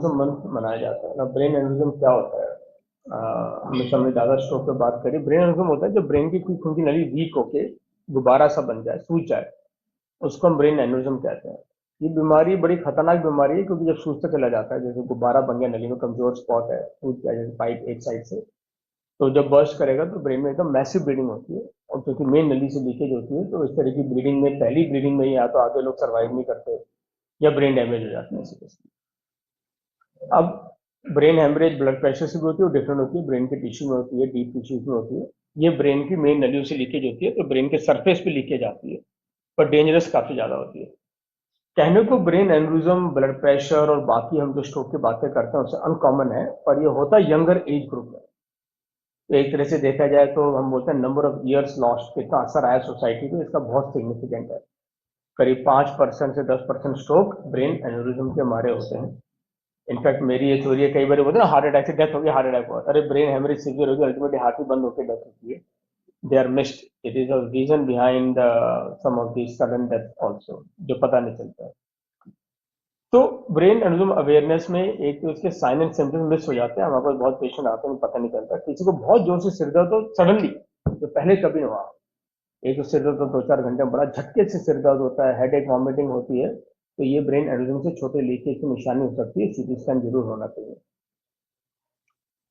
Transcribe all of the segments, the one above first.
Month मनाया जाता है ना। ब्रेन एनेरिज्म क्या होता है? हमेशा हमने ज़्यादा स्ट्रोक पे बात करी। ब्रेन एनेरिज्म होता है जब ब्रेन की कोई खून की नली वीक होके गुब्बारा सा बन जाए, सूज जाए, उसको हम ब्रेन एनेरिज्म कहते हैं। ये बीमारी बड़ी खतरनाक बीमारी है, क्योंकि जब सूजता चला जाता है, जैसे गुब्बारा बन गया, नली में कमजोर स्पॉट है, सूज गया जैसे पाइप एक साइड से, तो जब बर्स्ट करेगा तो ब्रेन में एकदम मैसिव ब्लीडिंग होती है। और क्योंकि मेन नली से लीकेज होती है, तो इस तरह की ब्लीडिंग में, पहली ब्लीडिंग में ही या तो आधे लोग सर्वाइव नहीं करते, या ब्रेन डैमेज हो जाते हैं इसी वजह से। अब ब्रेन हेमरेज ब्लड प्रेशर से भी होती है, डिफरेंट होती है, ब्रेन के टिश्यू में होती है, डीप टिश्यूज में होती है। ये ब्रेन की मेन नलियों से लीकेज होती है, तो ब्रेन के सरफेस पे लीकेज आती है, पर डेंजरस काफी ज्यादा होती है। कहने को ब्रेन एनरिज्म, ब्लड प्रेशर और बाकी हम जो स्ट्रोक की बातें करते हैं उससे अनकॉमन है, पर ये होता है यंगर एज ग्रुप में। तो एक तरह से देखा जाए तो हम बोलते हैं नंबर ऑफ ईयर्स लॉस्ट, कितना असर आया सोसाइटी को, इसका बहुत सिग्निफिकेंट है। करीब 5% से 10% स्ट्रोक ब्रेन एनरिज्म के मारे होते हैं। इनफैक्ट मेरी ये थ्योरी है, कई बार बोलते हैं ना हार्ट अटैक से डेथ हो गई, हार्ट अटैक हुआ, अरे ब्रेन हेमरेज सीवियर होगी, अल्टीमेटली हार्ट ही बंद होकर डेथ होती है। They are missed, it is a reason behind some of the sudden death also, जो पता नहीं चलता है। तो ब्रेन एनेरिज्म अवेयरनेस में एक तो इसके साइन एंड सिम्टम्स मिस हो जाते हैं। हमारे पास बहुत पेशेंट आते हैं, पता नहीं चलता, किसी को बहुत जोर से सिर दर्द हो सडनली, जो पहले कभी नहीं हुआ। एक तो सिर दर्द तो 2-4 घंटे में बड़ा झटके से सिर दर्द होता है, हेड एक, वॉमिटिंग होती है, तो ये ब्रेन एनेरिज्म से छोटे लीकेज की निशानी हो सकती है, सीटी स्कैन जरूर होना चाहिए।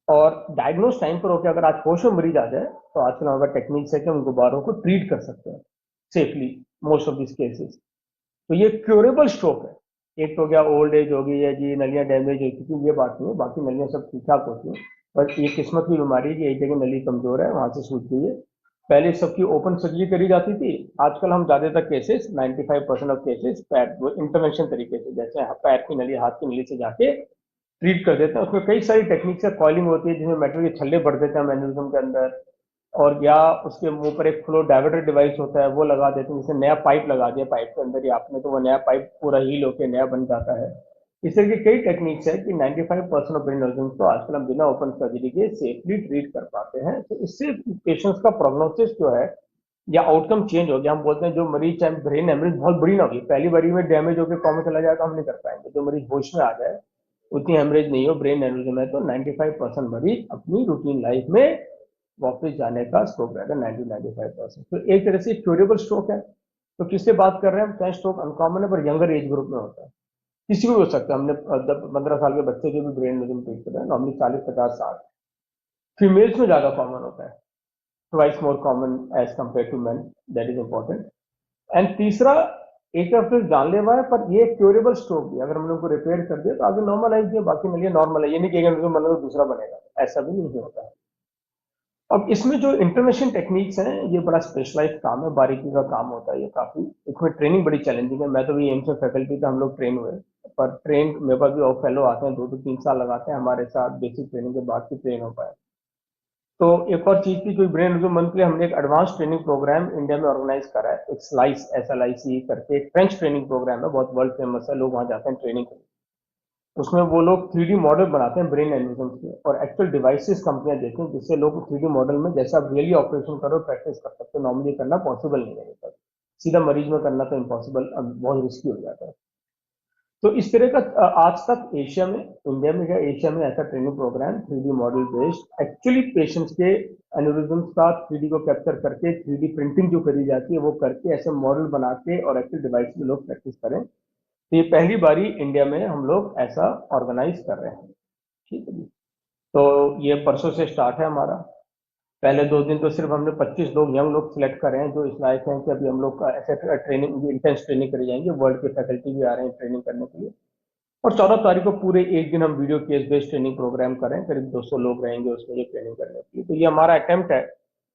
और डायग्नोस टाइम पर होकर अगर आज होश में मरीज आ जाए, तो आजकल हमारे टेक्निक्स है कि हम गुब्बारों को ट्रीट कर सकते हैं safely, most of this cases. तो ये क्योरेबल स्ट्रोक है। एक तो हो गया ओल्ड एज हो गई है जी, नलियां डैमेज हो चुकी, ये बात नहीं है, बाकी नलियां सब ठीक ठाक होती हैं। पर ये किस्मत की बीमारी है कि एक जगह नली कमजोर है, वहां से सूज गई है। पहले सबकी ओपन सर्जरी करी जाती थी, आजकल हम ज्यादातर केसेस, 95% ऑफ केसेस पैर वो इंटरवेंशन तरीके से, जैसे पैर की नली, हाथ की नली से जाके ट्रीट कर देते हैं। उसमें कई सारी टेक्निक्स है, कॉइलिंग होती है जिसमें मेटल के छल्ले बढ़ देते हैं मैन्युअलिज्म के अंदर, और या उसके मुंह पर एक फ्लो डाइवर्टर डिवाइस होता है, वो लगा देते हैं, जैसे नया पाइप लगा दिया पाइप के अंदर ही आपने, तो वो नया पाइप पूरा हील होकर नया बन जाता है। इस तरह की कई टेक्निक्स है कि 95% ऑफ ब्रेन एनेरिज्म को आजकल हम बिना ओपन सर्जरी के सेफली ट्रीट कर पाते हैं। तो इससे पेशेंट्स का प्रोग्नोसिस जो है, या आउटकम चेंज हो गया। हम बोलते हैं जो मरीज, चाहे ब्रेन हेमरेज बहुत बड़ी ना होगी, पहली बारी में डैमेज होकर कॉमा चला जाए तो हम नहीं कर पाएंगे। जो मरीज होश में आ जाए, उतनी हेमरेज नहीं हो, ब्रेन एनेरिज्म है, तो 95% मरीज अपनी रूटीन लाइफ में वापस जाने का स्कोप रहता है, 90-95%। तो एक तरह से क्योरेबल स्ट्रोक है। तो किससे बात कर रहे हैं हम? चाहे स्ट्रोक अनकॉमन है, पर यंगर एज ग्रुप में होता है, किसी को भी हो सकता है। हमने 15 साल के बच्चे के भी ब्रेन एनेरिज्म ट्रीट कर रहे हैं, नॉर्मली 40-50 साल। फीमेल्स में ज्यादा कॉमन होता है, twice more common as compare to man, that is important. एंड तीसरा, एक तरफ से जानलेवा है, पर ये क्योरेबल स्ट्रोक भी, अगर हमने उनको रिपेयर कर दिया तो आगे नॉर्मल आएगी, दिया बाकी मिलिए नॉर्मल है, ये नहीं कि एक एनेरिज्म बना तो दूसरा बनेगा, ऐसा भी नहीं होता है। अब इसमें जो इंटरवेंशन टेक्निक्स हैं, ये बड़ा स्पेशलाइज्ड काम है, बारीकी का काम होता है ये काफी। इसमें ट्रेनिंग बड़ी चैलेंजिंग है। मैं तो भी एम्स में फैकल्टी पे हम लोग ट्रेन हुए, पर ट्रेन मेरे पास भी और फेलो आते हैं, 2 से 3 साल लगाते हैं हमारे साथ, बेसिक ट्रेनिंग के बाद भी ट्रेन हो पाए। तो एक और चीज थी, कोई ब्रेन रिज्यूम मंथ के लिए हमने एक एडवांस ट्रेनिंग प्रोग्राम इंडिया में ऑर्गेनाइज करा है, एक स्लाइस, SLIC करके एक फ्रेंच ट्रेनिंग प्रोग्राम है, बहुत वर्ल्ड फेमस है, लोग वहां जाते हैं ट्रेनिंग के लिए। उसमें वो लोग 3D मॉडल बनाते हैं ब्रेन एनिज्म के, और एक्चुअल डिवाइसेस कंपनियां देती हैं, जिससे लोग 3D मॉडल में जैसा आप रियली ऑपरेशन करो प्रैक्टिस कर सकते हो। नॉर्मली करना पॉसिबल नहीं है, तक सीधा मरीज में करना तो इम्पॉसिबल, बहुत रिस्की हो जाता है। तो इस तरह का आज तक एशिया में, इंडिया में क्या एशिया में, ऐसा training program 3D model based, actually patients के एनिज्म्स का 3D को कैप्चर करके 3D प्रिंटिंग जो करी जाती है वो करके ऐसे मॉडल बना के और एक्चुअल डिवाइस में लोग प्रैक्टिस करें। तो ये पहली बारी इंडिया में हम लोग ऐसा ऑर्गेनाइज कर रहे हैं। ठीक है जी। तो ये परसों से स्टार्ट है हमारा। पहले 2 दिन तो सिर्फ हमने 25 लोग, यंग लोग सिलेक्ट करे हैं, जो इस लायक हैं कि अभी हम लोग का ऐसे ट्रेनिंग, इंटेंस ट्रेनिंग करी जाएंगे। वर्ल्ड के फैकल्टी भी आ रहे हैं ट्रेनिंग करने के लिए। और 14 तारीख को पूरे एक दिन हम video case based training program करें, करीब 200 लोग रहेंगे उसमें ये ट्रेनिंग करने के लिए। तो ये हमारा अटेम्प्ट है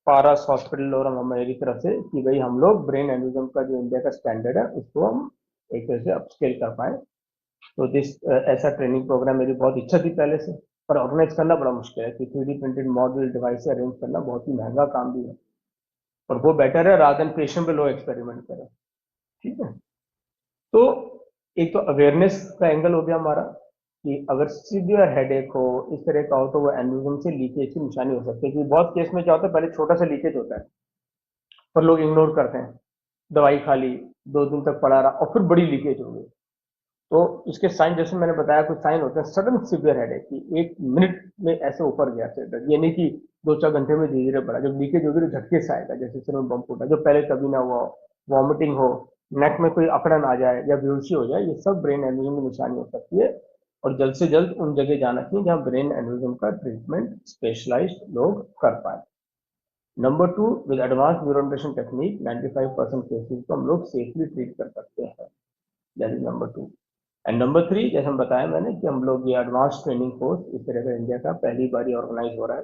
पारस हॉस्पिटल और हमारी तरफ से, कि भाई हम लोग ब्रेन एनिज्म का जो इंडिया का स्टैंडर्ड है उसको हम एक तरह से अपस्केल कर पाए। तो ऐसा ट्रेनिंग प्रोग्राम मेरी बहुत इच्छा थी पहले से, पर ऑर्गेनाइज करना बड़ा मुश्किल है, कि 3D printed model device arrange करना बहुत ही महंगा काम भी है। और वो बेटर है रादर देन पेशेंट पे लो एक्सपेरिमेंट करें। ठीक है। तो एक तो अवेयरनेस का एंगल हो गया हमारा, कि अगर सीवियर हेडेक हो, इस तरह का हो, तो वो एनिज्म से लीकेज की निशानी हो सकती है। कि बहुत केस में क्या होता है, पहले छोटा सा लीकेज होता है, पर लोग इग्नोर करते हैं, दवाई खा ली, 2 दिन तक पड़ा रहा, और फिर बड़ी लीकेज हो गई। तो इसके साइन जैसे मैंने बताया, कुछ साइन होते हैं सडन सीवियर हेडेक की, 1 मिनट में ऐसे ऊपर गया सिर दर्द, ये नहीं कि 2-4 घंटे में धीरे धीरे बढ़ा। जब लीकेज होगी तो झटके से आएगा, जैसे सिर में बम फूटा, जो पहले कभी ना हुआ, वॉमिटिंग हो, नेक में कोई अकड़न आ जाए या बेहोशी हो जाए, ये सब ब्रेन एन्यूरिज्म की निशानी हो सकती है। और जल्द से जल्द उन जगह जाना चाहिए जहां ब्रेन एन्यूरिज्म का ट्रीटमेंट स्पेशलाइज्ड लोग कर पाए। Number 2, with advance neurointervention technique 95% cases को हम लोग सेफली ट्रीट कर सकते हैं। That is number 2। And number 3, जैसे हम बताया मैंने कि हम लोग ये एडवांस ट्रेनिंग कोर्स इस तरह का इंडिया का पहली बार ही ऑर्गेनाइज हो रहा है।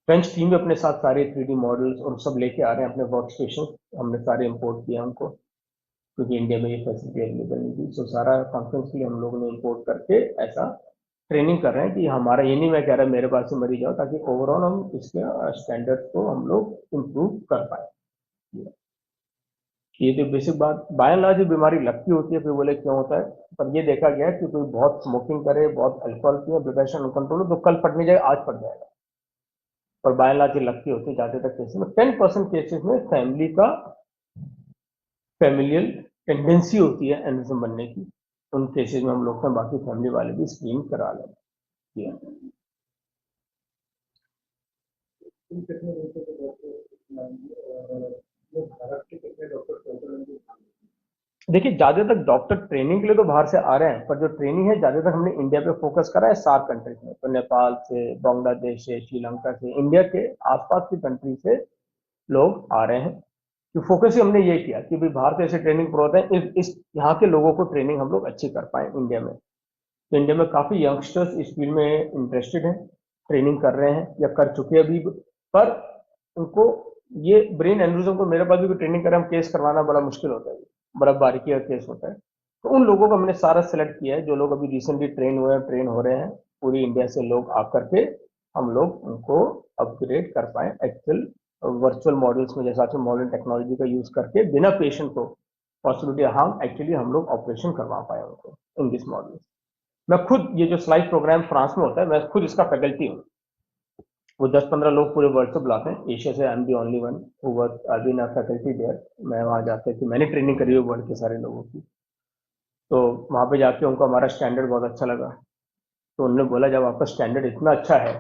फ्रेंच टीम भी अपने साथ सारे 3D मॉडल्स और सब लेके आ रहे हैं, अपने वर्क स्टेशन हमने सारे इंपोर्ट किए हमको, क्योंकि इंडिया में ये फैसिलिटी अवेलेबल नहीं थी। सो सारा कॉन्फ्रेंस के लिए हम लोगों ने इंपोर्ट करके ऐसा ट्रेनिंग कर रहे हैं कि हमारा ये नहीं मैं कह रहा मेरे पास से मरी जाओ, ताकि ओवरऑल हम इसके स्टैंडर्ड को हम लोग इम्प्रूव कर पाए। ये तो बेसिक बात। बाय एंड लार्ज ये बीमारी लगती होती है, फिर बोले क्यों होता है, पर ये देखा गया है कि कोई बहुत स्मोकिंग करे, बहुत अल्कोहल पिए, ब्लड प्रेशर अनकंट्रोल हो, तो कल फटने जाए आज फट जाएगा। पर बाय एंड लार्ज ये लगती होती है ज्यादा तक केसेस में। 10% केसेस में फैमिली का फैमिलियल टेंडेंसी होती है एनिज्म बनने की, उन केसेस में हम लोग हैं, बाकी फैमिली वाले भी स्क्रीन करा लें। देखिए ज्यादातर डॉक्टर ट्रेनिंग के लिए तो बाहर से आ रहे हैं, पर जो ट्रेनिंग है ज्यादातर हमने इंडिया पे फोकस करा है, सार्क कंट्रीज में, तो नेपाल से, बांग्लादेश से, श्रीलंका से, इंडिया के आसपास की कंट्री से लोग आ रहे हैं। तो फोकस ही हमने ये किया कि भाई बाहर से ऐसे ट्रेनिंग प्रो होते हैं, इस यहाँ के लोगों को ट्रेनिंग हम लोग अच्छी कर पाए इंडिया में। तो इंडिया में काफी यंगस्टर्स इस फील्ड में इंटरेस्टेड हैं, ट्रेनिंग कर रहे हैं या कर चुके अभी, पर उनको ये ब्रेन एन्यूरिज्म को मेरे पास भी कोई ट्रेनिंग करें, हम केस करवाना बड़ा मुश्किल होता है, बड़ा बारीकी का केस होता है। तो उन लोगों को हमने सारा सेलेक्ट किया है, जो लोग अभी रिसेंटली ट्रेन हुए हैं, ट्रेन हो रहे हैं, पूरी इंडिया से लोग आकर के हम लोग उनको अपग्रेड कर पाए एक्चुअल वर्चुअल मॉडल्स में, जैसा मॉडर्न टेक्नोलॉजी का यूज करके बिना पेशेंट को पॉसिबिलिटी हार्म एक्चुअली हम लोग ऑपरेशन करवा पाए उनको इन दिस मॉडल। मैं खुद ये जो स्लाइड प्रोग्राम फ्रांस में होता है, मैं खुद इसका फैकल्टी हूँ। वो 10-15 लोग पूरे वर्ल्ड से बुलाते हैं, एशिया से I am the only one who work I been a faculty there. मैं वहाँ जाके कि मैंने ट्रेनिंग करी है वर्ल्ड के सारे लोगों की, तो वहाँ पे जाके उनको हमारा स्टैंडर्ड बहुत अच्छा लगा। तो उन्होंने बोला जब आपका स्टैंडर्ड इतना अच्छा है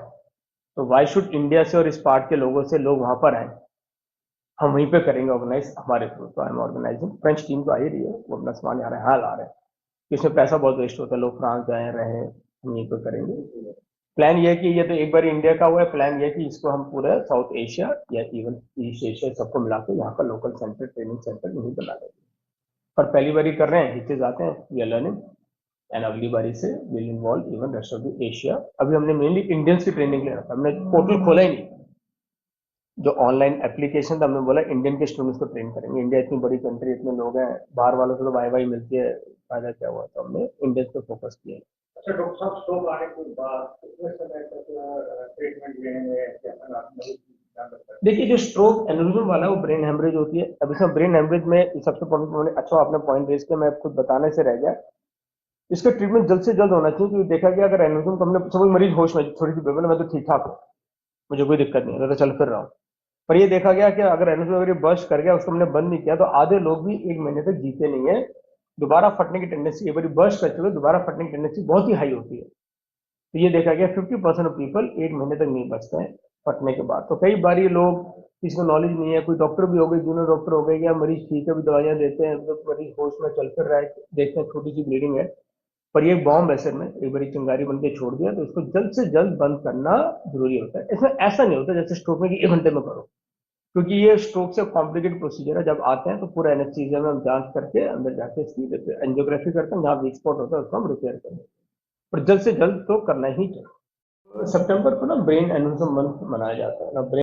तो वाई शुड इंडिया से और इस पार्ट के लोगों से लोग वहाँ पर आए, हम वहीं पे करेंगे ऑर्गेनाइज हमारे थ्रू। तो I am organising, French team तो आ ही रही है, वो अपना सामान आ रहे हैं, हाल आ रहे हैं, इसमें पैसा बहुत वेस्ट होता है, लोग फ्रांस जाए रहे, हम यहीं पे करेंगे। प्लान ये है कि ये तो एक बार इंडिया का हुआ है, प्लान ये है कि इसको हम पूरा साउथ एशिया या इवन ईस्ट एशिया सबको मिला के यहाँ का लोकल सेंटर, ट्रेनिंग सेंटर नहीं बना देंगे। पर पहली बार ही कर रहे हैं, हिचेज आते हैं, वी आर लर्निंग, एंड अगली बारी से will involve even rest of the Asia. अभी हमने मेनली इंडियंस की ट्रेनिंग ले रखा, हमने पोर्टल खोला ही नहीं, जो ऑनलाइन एप्लीकेशन था हमने बोला इंडियन के स्टूडेंट्स को ट्रेन करेंगे, इंडिया इतनी बड़ी कंट्री, इतने लोग हैं, बाहर वालों से तो वाई वाई मिलती है, फायदा क्या हुआ, तो हमने इंडियंस पे फोकस किया। अच्छा डॉक्टर साहब, स्ट्रोक आने के बाद कितने समय तक ट्रीटमेंट लेने में क्या देखिए जो स्ट्रोक एन्यूरिज्म वाला है वो ब्रेन हेमरेज होती है। अब इसमें ब्रेन हेमरेज में सबसे पॉइंट, अच्छा आपने पॉइंट रेज किया, मैं खुद बताने से रह गया, इसका ट्रीटमेंट जल्द से जल्द होना चाहिए, क्योंकि देखा गया अगर एन्यूरिज्म को हमने, सब मरीज होश में थोड़ी सी बेबल, मैं तो ठीक ठाक हूँ, मुझे कोई दिक्कत नहीं है, मैं तो चल फिर रहा हूँ, पर ये देखा गया कि अगर एन्यूरिज्म अगर बर्स्ट कर गया, उसको हमने बंद नहीं किया, तो आधे लोग भी 1 महीने तक जीते नहीं है। दोबारा फटने की टेंडेंसी, एक बार बर्स्ट कर चुके दोबारा फटने की टेंडेंसी बहुत ही हाई होती है। तो ये देखा गया 50% ऑफ पीपल 1 महीने तक नहीं बचते हैं फटने के बाद। तो कई बार ये लोग, किसी को नॉलेज नहीं है, कोई डॉक्टर भी हो गए, जूनियर डॉक्टर हो गए, या मरीज ठीक है भी दवाइयां देते हैं, तो मरीज होश में चल फिर रहा है, देखते हैं छोटी सी ब्लीडिंग है, पर ये बॉम्ब ऐसे में एक बार चिंगारी बन के छोड़ दिया, तो इसको जल्द से जल्द बंद करना जरूरी होता है। इसमें ऐसा नहीं होता जैसे स्ट्रोक में कि 1 घंटे में करो, क्योंकि ये स्ट्रोक से कॉम्प्लिकेटेड प्रोसीजर है। जब आते हैं तो पूरा एनेस्थीसिया में हम जांच करके अंदर जाके इसकी एंजियोग्राफी करते हैं, जहाँ वीक स्पॉट होता है उसको हम रिपेयर करते हैं, पर जल्द से जल्द तो करना ही चाहिए। सितंबर को ना ब्रेन एन्यूरिज्म मंथ मनाया जाता है ना, ब्रेन